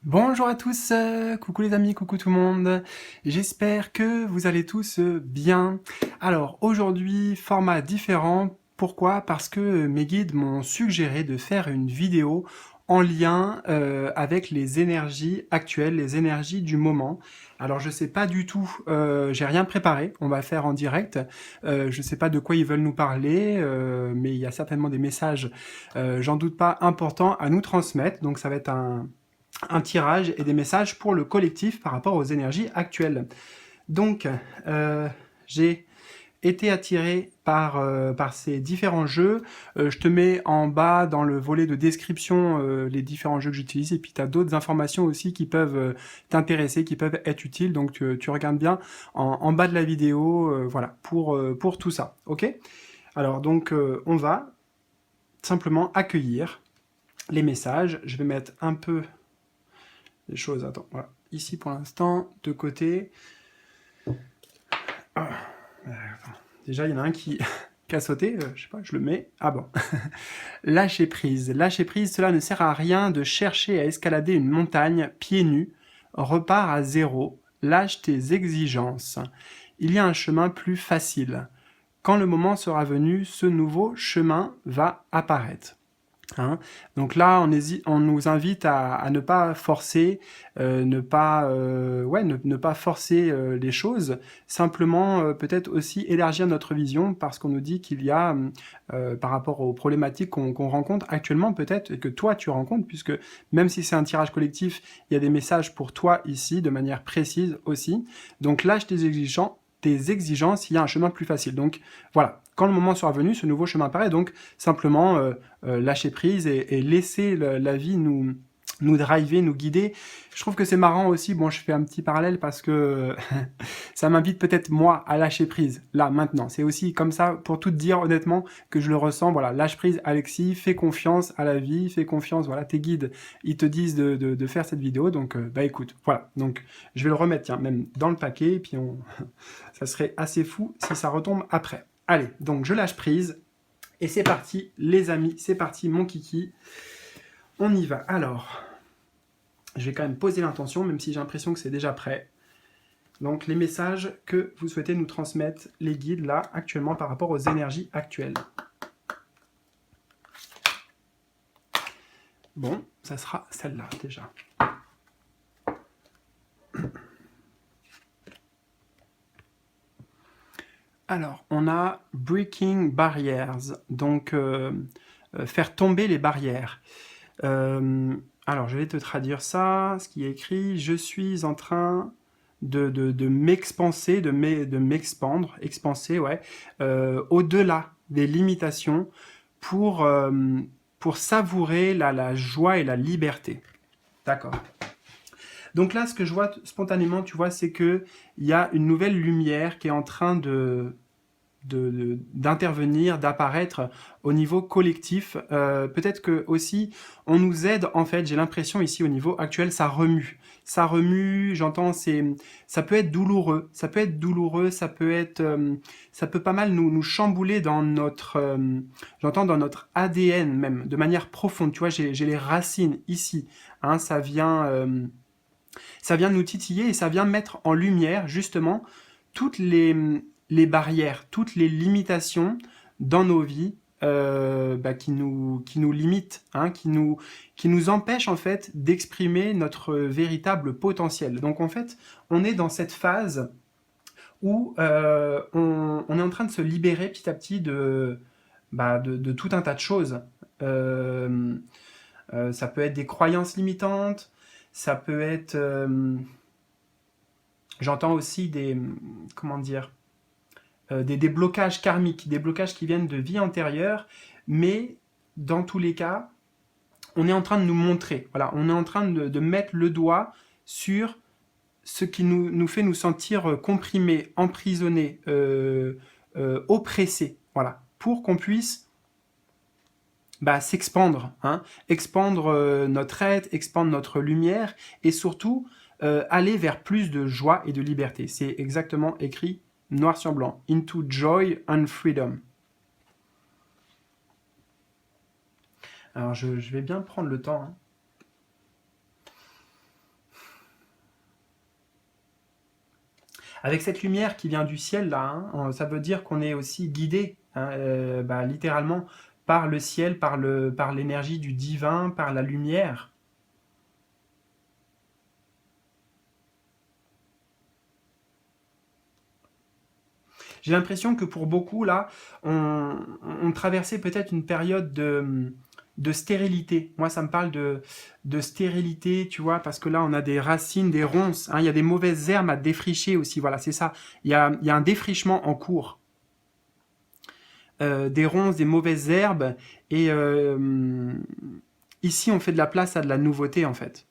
Bonjour à tous, coucou les amis, coucou tout le monde. J'espère que vous allez tous bien. Alors aujourd'hui, format différent. Pourquoi? Parce que mes guides m'ont suggéré de faire une vidéo en lien avec les énergies actuelles, les énergies du moment. Alors je sais pas du tout, j'ai rien préparé, on va faire en direct. Je sais pas de quoi ils veulent nous parler, mais il y a certainement des messages, j'en doute pas, importants à nous transmettre. Donc ça va être un tirage et des messages pour le collectif par rapport aux énergies actuelles. Donc, j'ai été attiré par ces différents jeux. Je te mets en bas dans le volet de description les différents jeux que j'utilise et puis tu as d'autres informations aussi qui peuvent t'intéresser, qui peuvent être utiles. Donc tu regardes bien en bas de la vidéo, voilà, pour tout ça. Ok. Alors donc on va simplement accueillir les messages. Je vais mettre un peu des choses. Attends, voilà. Ici pour l'instant, de côté. Ah, déjà, il y en a un qui a sauté. Je sais pas, je le mets. Ah bon. Lâcher prise. Lâcher prise, cela ne sert à rien de chercher à escalader une montagne pieds nus. Repars à zéro. Lâche tes exigences. Il y a un chemin plus facile. Quand le moment sera venu, ce nouveau chemin va apparaître. Hein. Donc là, on nous invite à ne pas forcer, ne pas forcer les choses, simplement peut-être aussi élargir notre vision parce qu'on nous dit qu'il y a, par rapport aux problématiques qu'on rencontre actuellement peut-être, et que toi tu rencontres, puisque même si c'est un tirage collectif, il y a des messages pour toi ici, de manière précise aussi. Donc lâche tes exigences, il y a un chemin plus facile. Donc voilà, quand le moment sera venu, ce nouveau chemin apparaît, donc simplement lâcher prise et laisser la vie nous driver, nous guider. Je trouve que c'est marrant aussi, bon je fais un petit parallèle parce que ça m'invite peut-être moi à lâcher prise, là, maintenant. C'est aussi comme ça, pour tout te dire honnêtement, que je le ressens, voilà, lâche prise Alexis, fais confiance à la vie, fais confiance, voilà, tes guides, ils te disent de faire cette vidéo, donc bah écoute, voilà, donc je vais le remettre, tiens, même dans le paquet, et puis ça serait assez fou si ça retombe après. Allez, donc je lâche prise, et c'est parti, les amis, c'est parti, mon kiki. On y va. Alors, je vais quand même poser l'intention, même si j'ai l'impression que c'est déjà prêt. Donc, les messages que vous souhaitez nous transmettre, les guides, là, actuellement, par rapport aux énergies actuelles. Bon, ça sera celle-là, déjà. Alors, on a Breaking Barriers, donc faire tomber les barrières. Alors, je vais te traduire ça, ce qui est écrit. Je suis en train de m'expanser, de m'expandre, expanser, ouais, au-delà des limitations pour, pour savourer la joie et la liberté. D'accord. Donc là, ce que je vois spontanément, tu vois, c'est qu'il y a une nouvelle lumière qui est en train d'intervenir, d'apparaître au niveau collectif. Peut-être que aussi on nous aide en fait. J'ai l'impression ici au niveau actuel, ça remue. J'entends, ça peut être douloureux, ça peut être douloureux, ça peut pas mal nous chambouler dans notre, j'entends dans notre ADN même, de manière profonde. Tu vois, j'ai les racines ici. Hein, ça vient nous titiller et ça vient mettre en lumière justement toutes les barrières, toutes les limitations dans nos vies qui nous limitent, hein, qui nous empêchent en fait d'exprimer notre véritable potentiel. Donc en fait, on est dans cette phase où on est en train de se libérer petit à petit de tout un tas de choses. Euh, Ça peut être des croyances limitantes, ça peut être... j'entends aussi comment dire, des blocages karmiques, des blocages qui viennent de vie antérieure, mais dans tous les cas, on est en train de nous montrer, voilà, on est en train de mettre le doigt sur ce qui nous fait nous sentir comprimés, emprisonnés, oppressés, voilà, pour qu'on puisse s'expandre, hein, expandre notre être, expandre notre lumière, et surtout aller vers plus de joie et de liberté. C'est exactement écrit noir sur blanc. Into joy and freedom. Alors je vais bien prendre le temps. Hein. Avec cette lumière qui vient du ciel, là, hein, ça veut dire qu'on est aussi guidé, hein, littéralement, par le ciel, par l'énergie du divin, par la lumière. J'ai l'impression que pour beaucoup, là, on traversait peut-être une période de stérilité. Moi, ça me parle de stérilité, tu vois, parce que là, on a des racines, des ronces, hein, il y a des mauvaises herbes à défricher aussi, voilà, c'est ça. Il y a un défrichement en cours. Des ronces, des mauvaises herbes, et ici, on fait de la place à de la nouveauté, en fait.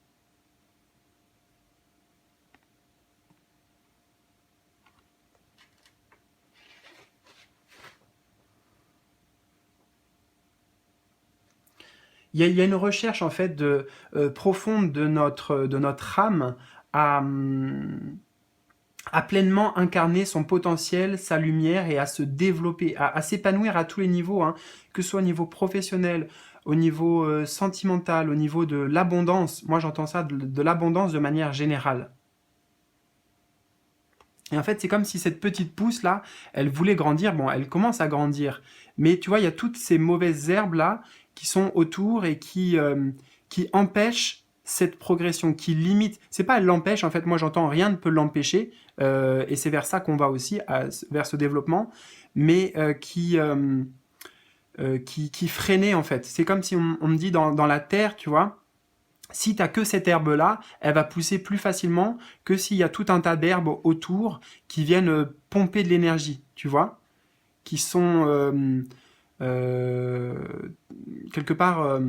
Il y a une recherche en fait profonde de notre âme à, à pleinement incarner son potentiel, sa lumière et à se développer, à s'épanouir à tous les niveaux, hein, que ce soit au niveau professionnel, au niveau sentimental, au niveau de l'abondance. Moi j'entends ça de l'abondance de manière générale. Et en fait, c'est comme si cette petite pousse là, elle voulait grandir. Bon, elle commence à grandir, mais tu vois, il y a toutes ces mauvaises herbes là qui sont autour et qui empêchent cette progression, qui limitent. C'est pas elle l'empêche, en fait. Moi, j'entends rien ne peut l'empêcher, et c'est vers ça qu'on va aussi, vers ce développement, mais qui freinait en fait. C'est comme si on me dit dans la terre, tu vois. Si tu n'as que cette herbe-là, elle va pousser plus facilement que s'il y a tout un tas d'herbes autour qui viennent pomper de l'énergie, tu vois, qui sont euh, quelque part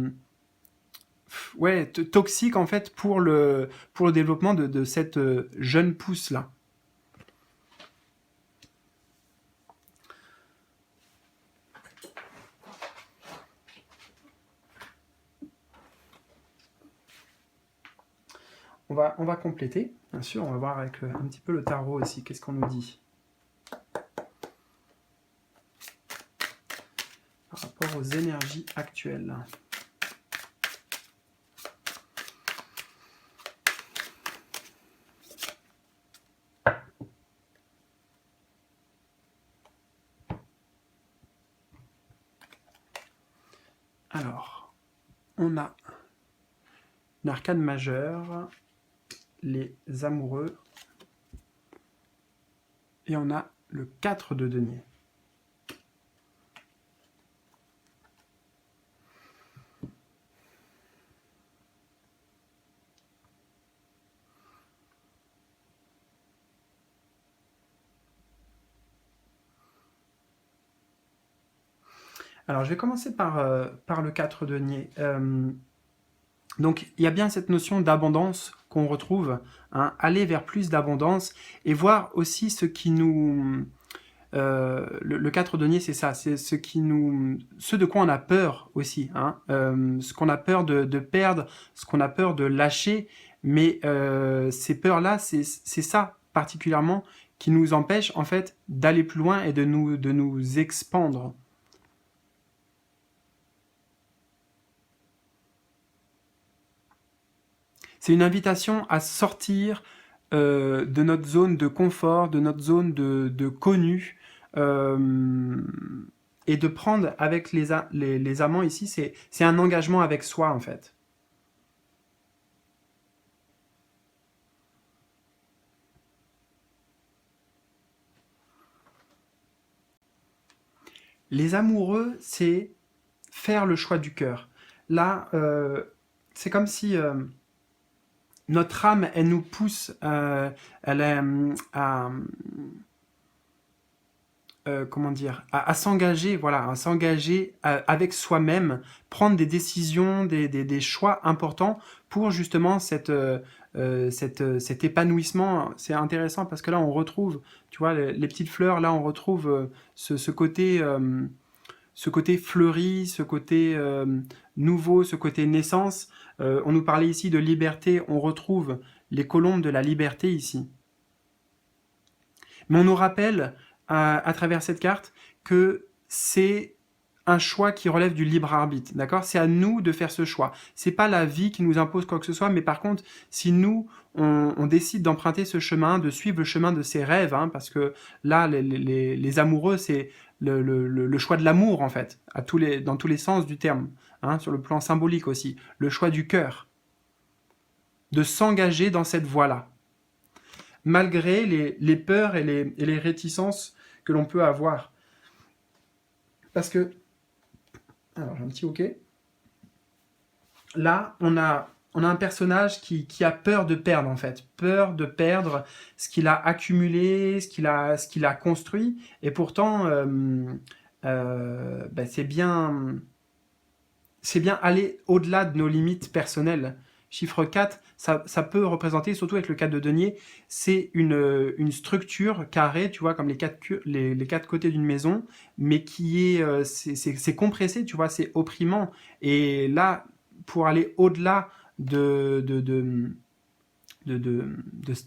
ouais, toxiques en fait pour le développement de cette jeune pousse-là. On va compléter, bien sûr, on va voir avec un petit peu le tarot aussi, qu'est-ce qu'on nous dit par rapport aux énergies actuelles. Alors, on a une arcane majeure, les amoureux, et on a le 4 de denier. Alors, je vais commencer par le 4 denier. Donc, il y a bien cette notion d'abondance qu'on retrouve, hein, aller vers plus d'abondance et voir aussi ce qui nous... le 4 denier, c'est ça, c'est ce de quoi on a peur aussi, hein, ce qu'on a peur de perdre, ce qu'on a peur de lâcher, mais ces peurs-là, c'est ça particulièrement qui nous empêche en fait d'aller plus loin et de nous expandre. C'est une invitation à sortir de notre zone de confort, de notre zone de connu, euh, et de prendre avec les amants ici, c'est un engagement avec soi en fait. Les amoureux, c'est faire le choix du cœur. Là, c'est comme si notre âme, elle nous pousse, elle est, comment dire, à s'engager, voilà, à s'engager avec soi-même, prendre des décisions, des choix importants pour justement cet épanouissement. C'est intéressant parce que là, on retrouve, tu vois, les petites fleurs, là, on retrouve ce côté fleuri, ce côté nouveau, ce côté naissance. On nous parlait ici de liberté, on retrouve les colombes de la liberté ici. Mais on nous rappelle à travers cette carte que c'est un choix qui relève du libre arbitre, d'accord? C'est à nous de faire ce choix. C'est pas la vie qui nous impose quoi que ce soit, mais par contre, si nous, on décide d'emprunter ce chemin, de suivre le chemin de ses rêves, hein, parce que là, les amoureux, c'est le choix de l'amour, en fait, dans tous les sens du terme, hein, sur le plan symbolique aussi, le choix du cœur, de s'engager dans cette voie-là, malgré les peurs et les réticences que l'on peut avoir. Parce que, alors j'ai un petit OK. Là, on a un personnage qui a peur de perdre, en fait. Peur de perdre ce qu'il a accumulé, ce qu'il a construit. Et pourtant, bah, c'est bien aller au-delà de nos limites personnelles. Chiffre 4, ça peut représenter, surtout avec le 4 de denier, c'est une structure carrée, tu vois, comme les quatre côtés d'une maison, mais qui est, c'est compressé, tu vois, c'est opprimant. Et là, pour aller au-delà de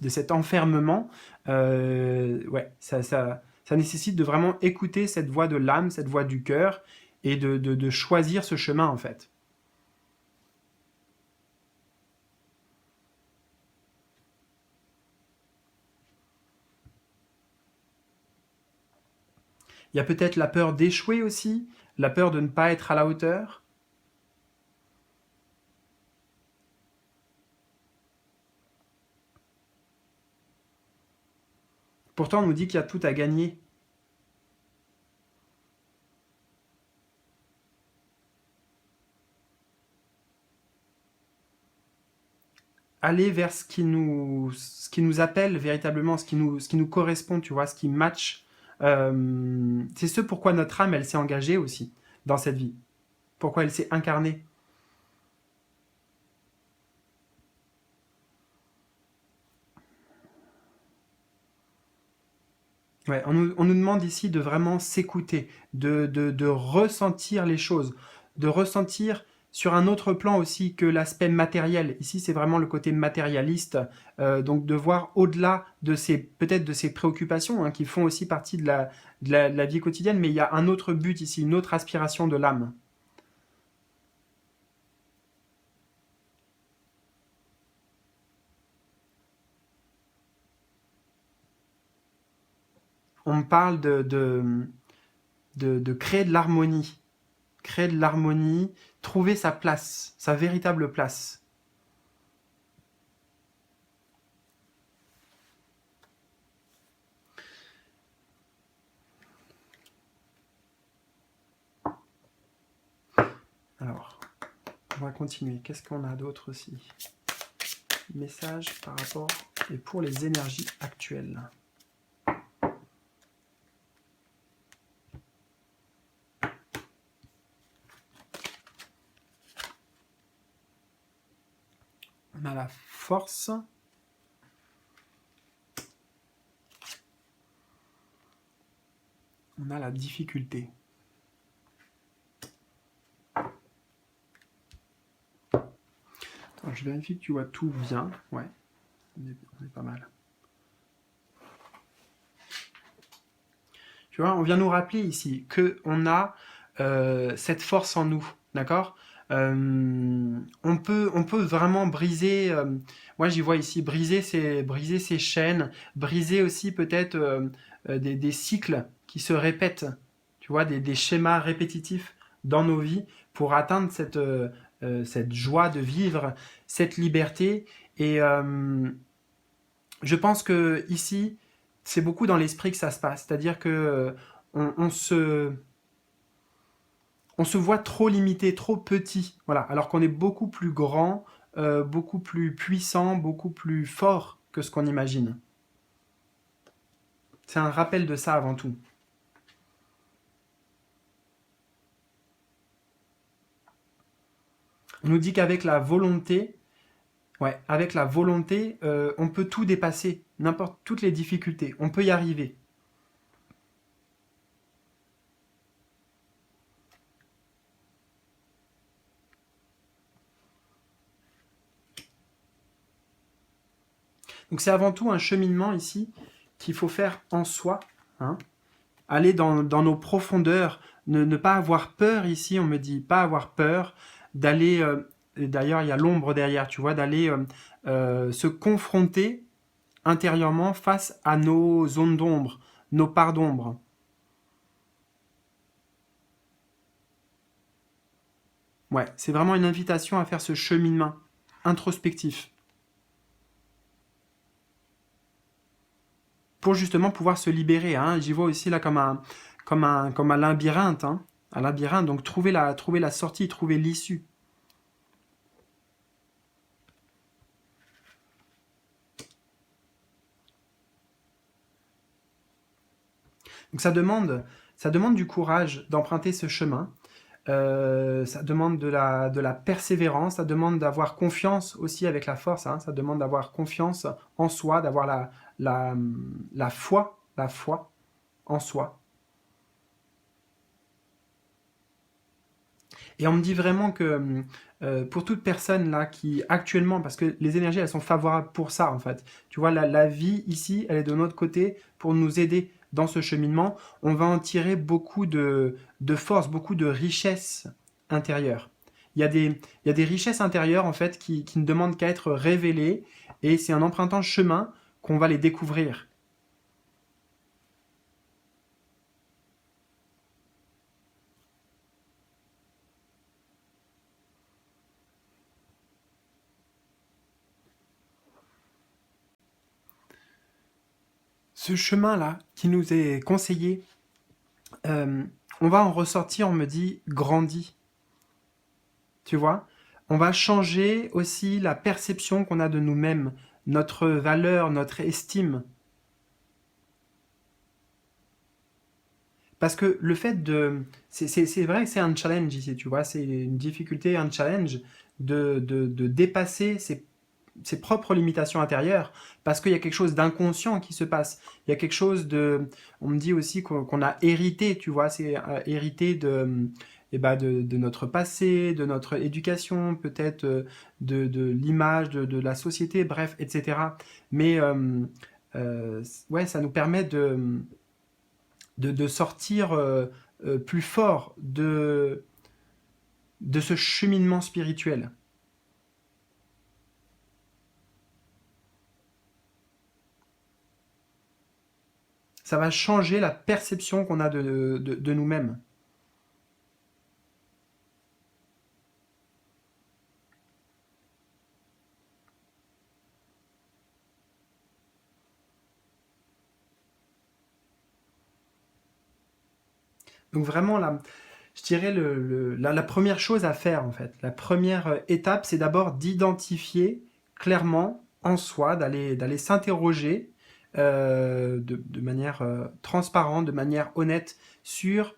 cet enfermement, ouais, ça nécessite de vraiment écouter cette voix de l'âme, cette voix du cœur, et de choisir ce chemin, en fait. Il y a peut-être la peur d'échouer aussi, la peur de ne pas être à la hauteur. Pourtant, on nous dit qu'il y a tout à gagner. Aller vers ce qui nous appelle véritablement, ce qui nous correspond, tu vois, ce qui match. C'est ce pourquoi notre âme, elle s'est engagée aussi dans cette vie. Pourquoi elle s'est incarnée. Ouais, on nous demande ici de vraiment s'écouter, de ressentir les choses, de ressentir sur un autre plan aussi que l'aspect matériel. Ici, c'est vraiment le côté matérialiste, donc de voir au-delà de peut-être de ces préoccupations, hein, qui font aussi partie de la vie quotidienne, mais il y a un autre but ici, une autre aspiration de l'âme. On me parle de créer de l'harmonie, trouver sa place, sa véritable place. Alors, on va continuer. Qu'est-ce qu'on a d'autre aussi? Message par rapport et pour les énergies actuelles. On a la force. On a la difficulté. Attends, je vérifie que tu vois tout bien. Ouais, on est pas mal. Tu vois, on vient nous rappeler ici qu'on a cette force en nous, d'accord? On peut vraiment briser, moi j'y vois ici, briser ces chaînes, briser aussi peut-être des cycles qui se répètent, tu vois, des schémas répétitifs dans nos vies pour atteindre cette joie de vivre, cette liberté. Et je pense que ici, c'est beaucoup dans l'esprit que ça se passe. C'est-à-dire que on se voit trop limité, trop petit, voilà, alors qu'on est beaucoup plus grand, beaucoup plus puissant, beaucoup plus fort que ce qu'on imagine. C'est un rappel de ça avant tout. On nous dit qu'avec la volonté, ouais, avec la volonté, on peut tout dépasser, n'importe toutes les difficultés, on peut y arriver. Donc c'est avant tout un cheminement ici qu'il faut faire en soi, hein, aller dans nos profondeurs, ne pas avoir peur ici, on me dit pas avoir peur, d'aller, et d'ailleurs il y a l'ombre derrière, tu vois, d'aller se confronter intérieurement face à nos zones d'ombre, nos parts d'ombre. Ouais, c'est vraiment une invitation à faire ce cheminement introspectif pour justement pouvoir se libérer. Hein. J'y vois aussi là comme un labyrinthe, hein. Un labyrinthe, donc trouver la sortie, trouver l'issue. Donc ça demande du courage d'emprunter ce chemin. Ça demande de la persévérance, ça demande d'avoir confiance aussi avec la force, hein, ça demande d'avoir confiance en soi, d'avoir la, la foi en soi. Et on me dit vraiment que pour toute personne là qui actuellement, parce que les énergies elles sont favorables pour ça en fait, tu vois, la vie ici elle est de notre côté pour nous aider dans ce cheminement, on va en tirer beaucoup de force, beaucoup de richesse intérieure. Il y a des richesses intérieures en fait qui ne demandent qu'à être révélées et c'est en empruntant le chemin qu'on va les découvrir. Ce chemin-là qui nous est conseillé, euh, on va en ressortir, on me dit, grandi. Tu vois? On va changer aussi la perception qu'on a de nous-mêmes, notre valeur, notre estime. Parce que le fait de... c'est vrai que c'est un challenge ici, tu vois, c'est une difficulté, un challenge de dépasser ses propres limitations intérieures, parce qu'il y a quelque chose d'inconscient qui se passe. Il y a quelque chose de... On me dit aussi qu'on a hérité, tu vois, c'est hérité de, eh ben de notre passé, de notre éducation, peut-être de l'image de la société, bref, etc. Mais ouais, ça nous permet de sortir plus fort de ce cheminement spirituel. Ça va changer la perception qu'on a de nous-mêmes. Donc vraiment, là, je dirais la première chose à faire, en fait, la première étape, c'est d'abord d'identifier clairement en soi, d'aller s'interroger de manière transparente, de manière honnête sur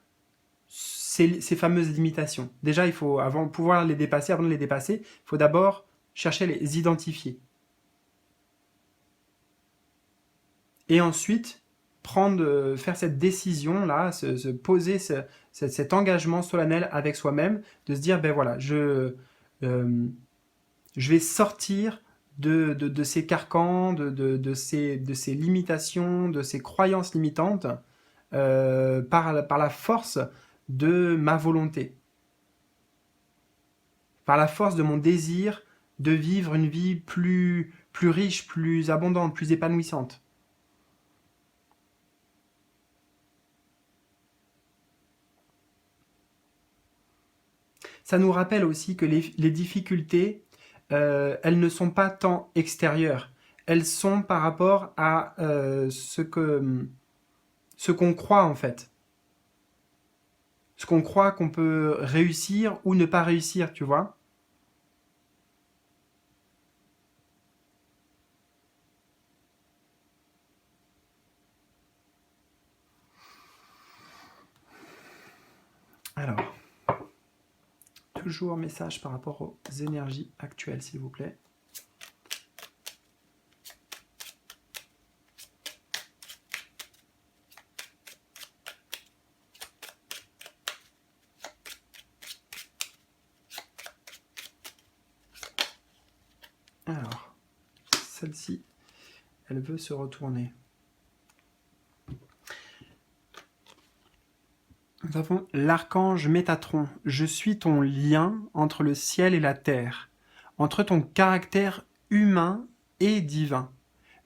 ces fameuses limitations. Déjà, il faut, avant de pouvoir les dépasser, avant de les dépasser, il faut d'abord chercher à les identifier. Et ensuite, faire cette décision-là, se poser cet engagement solennel avec soi-même, de se dire, ben voilà, euh, je vais sortir de ces carcans, de ces limitations, de ces croyances limitantes, par la force de ma volonté, par la force de mon désir de vivre une vie plus riche, plus abondante, plus épanouissante. Ça nous rappelle aussi que les difficultés, elles ne sont pas tant extérieures, elles sont par rapport à ce qu'on croit en fait, ce qu'on croit qu'on peut réussir ou ne pas réussir, tu vois. Alors, toujours message par rapport aux énergies actuelles, s'il vous plaît. Alors, celle-ci, elle veut se retourner. Nous avons l'archange Métatron. Je suis ton lien entre le ciel et la terre, entre ton caractère humain et divin.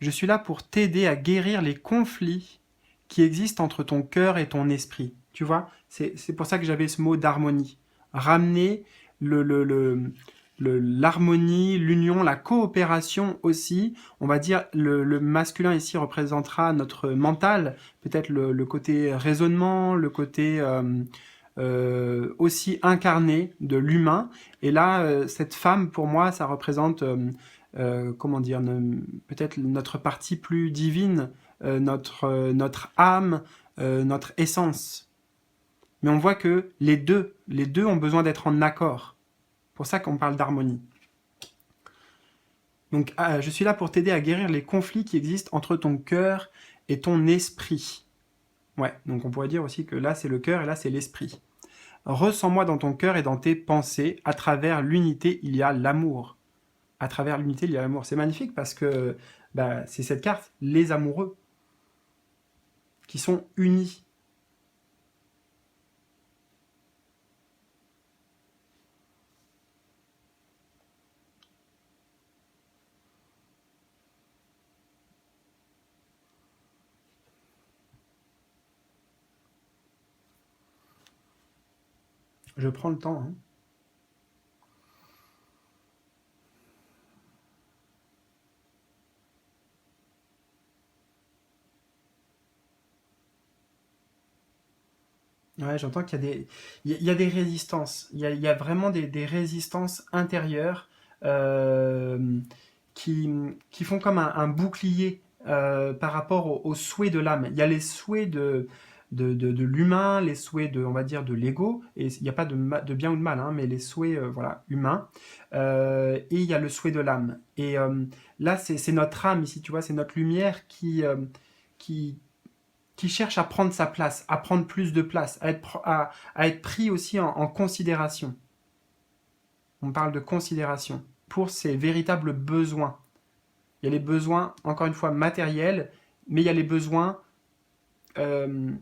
Je suis là pour t'aider à guérir les conflits qui existent entre ton cœur et ton esprit. Tu vois, c'est pour ça que j'avais ce mot d'harmonie. Ramener l'harmonie, l'union, la coopération aussi. On va dire le masculin ici représentera notre mental, peut-être le côté raisonnement, le côté aussi incarné de l'humain. Et là, cette femme, pour moi, ça représente, comment dire, peut-être notre partie plus divine, notre âme, notre essence. Mais on voit que les deux ont besoin d'être en accord. C'est pour ça qu'on parle d'harmonie. Donc, je suis là pour t'aider à guérir les conflits qui existent entre ton cœur et ton esprit. Ouais, donc on pourrait dire aussi que là, c'est le cœur et là, c'est l'esprit. Ressens-moi dans ton cœur et dans tes pensées. À travers l'unité, il y a l'amour. À travers l'unité, il y a l'amour. C'est magnifique parce que c'est cette carte, les amoureux, qui sont unis. Je prends le temps. Hein. Ouais, j'entends qu'il y a il y a des résistances. Il y a vraiment des résistances intérieures euh, qui, qui font comme un bouclier par rapport aux souhaits de l'âme. Il y a les souhaits de l'humain, les souhaits on va dire, de l'ego, et il n'y a pas de bien ou de mal, hein, mais les souhaits voilà, humains, et il y a le souhait de l'âme. Et là, c'est notre âme ici, tu vois, c'est notre lumière qui, qui cherche à prendre sa place, à prendre plus de place, à être pris aussi en considération. On parle de considération pour ses véritables besoins. Il y a les besoins, encore une fois, matériels, mais il y a les besoins, euh,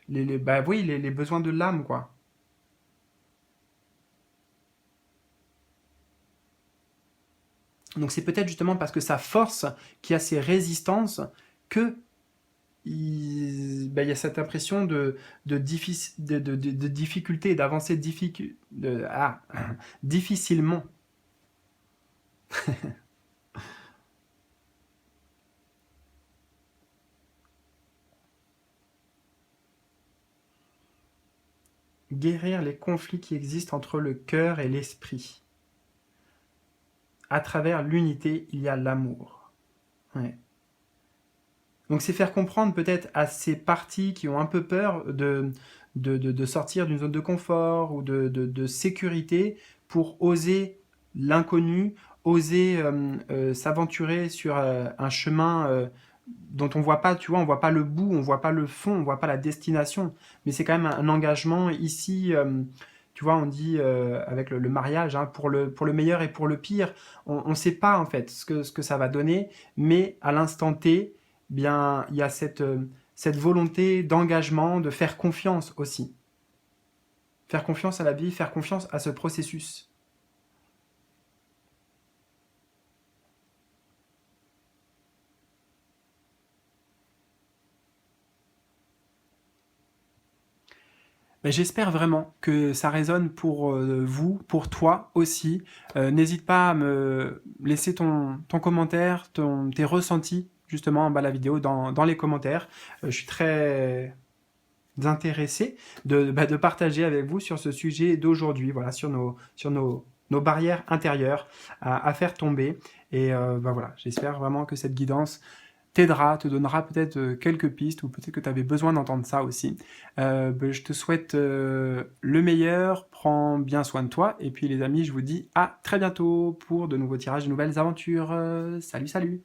oui, les besoins de l'âme, quoi. Donc c'est peut-être justement parce que sa force, qui a ses résistances, que il y a cette impression de difficulté et d'avancer difficilement. Guérir les conflits qui existent entre le cœur et l'esprit. À travers l'unité, il y a l'amour. Ouais. Donc c'est faire comprendre peut-être à ces parties qui ont un peu peur de sortir d'une zone de confort ou de sécurité pour oser l'inconnu, oser s'aventurer sur un chemin dont on voit pas, tu vois, on voit pas le bout, on voit pas le fond, on voit pas la destination. Mais c'est quand même un engagement ici. Tu vois, on dit avec le mariage, hein, pour le meilleur et pour le pire, on ne sait pas en fait ce que ça va donner, mais à l'instant T, bien, il y a cette volonté d'engagement, de faire confiance aussi. Faire confiance à la vie, faire confiance à ce processus. Ben, j'espère vraiment que ça résonne pour vous, pour toi aussi. N'hésite pas à me laisser ton commentaire, tes ressentis justement en bas de la vidéo dans les commentaires. Je suis très intéressé de partager avec vous sur ce sujet d'aujourd'hui, voilà, sur nos barrières intérieures à faire tomber. Et voilà, j'espère vraiment que cette guidance t'aidera, te donnera peut-être quelques pistes, ou peut-être que tu avais besoin d'entendre ça aussi. Je te souhaite le meilleur, prends bien soin de toi, et puis les amis, je vous dis à très bientôt pour de nouveaux tirages, de nouvelles aventures. Salut, salut!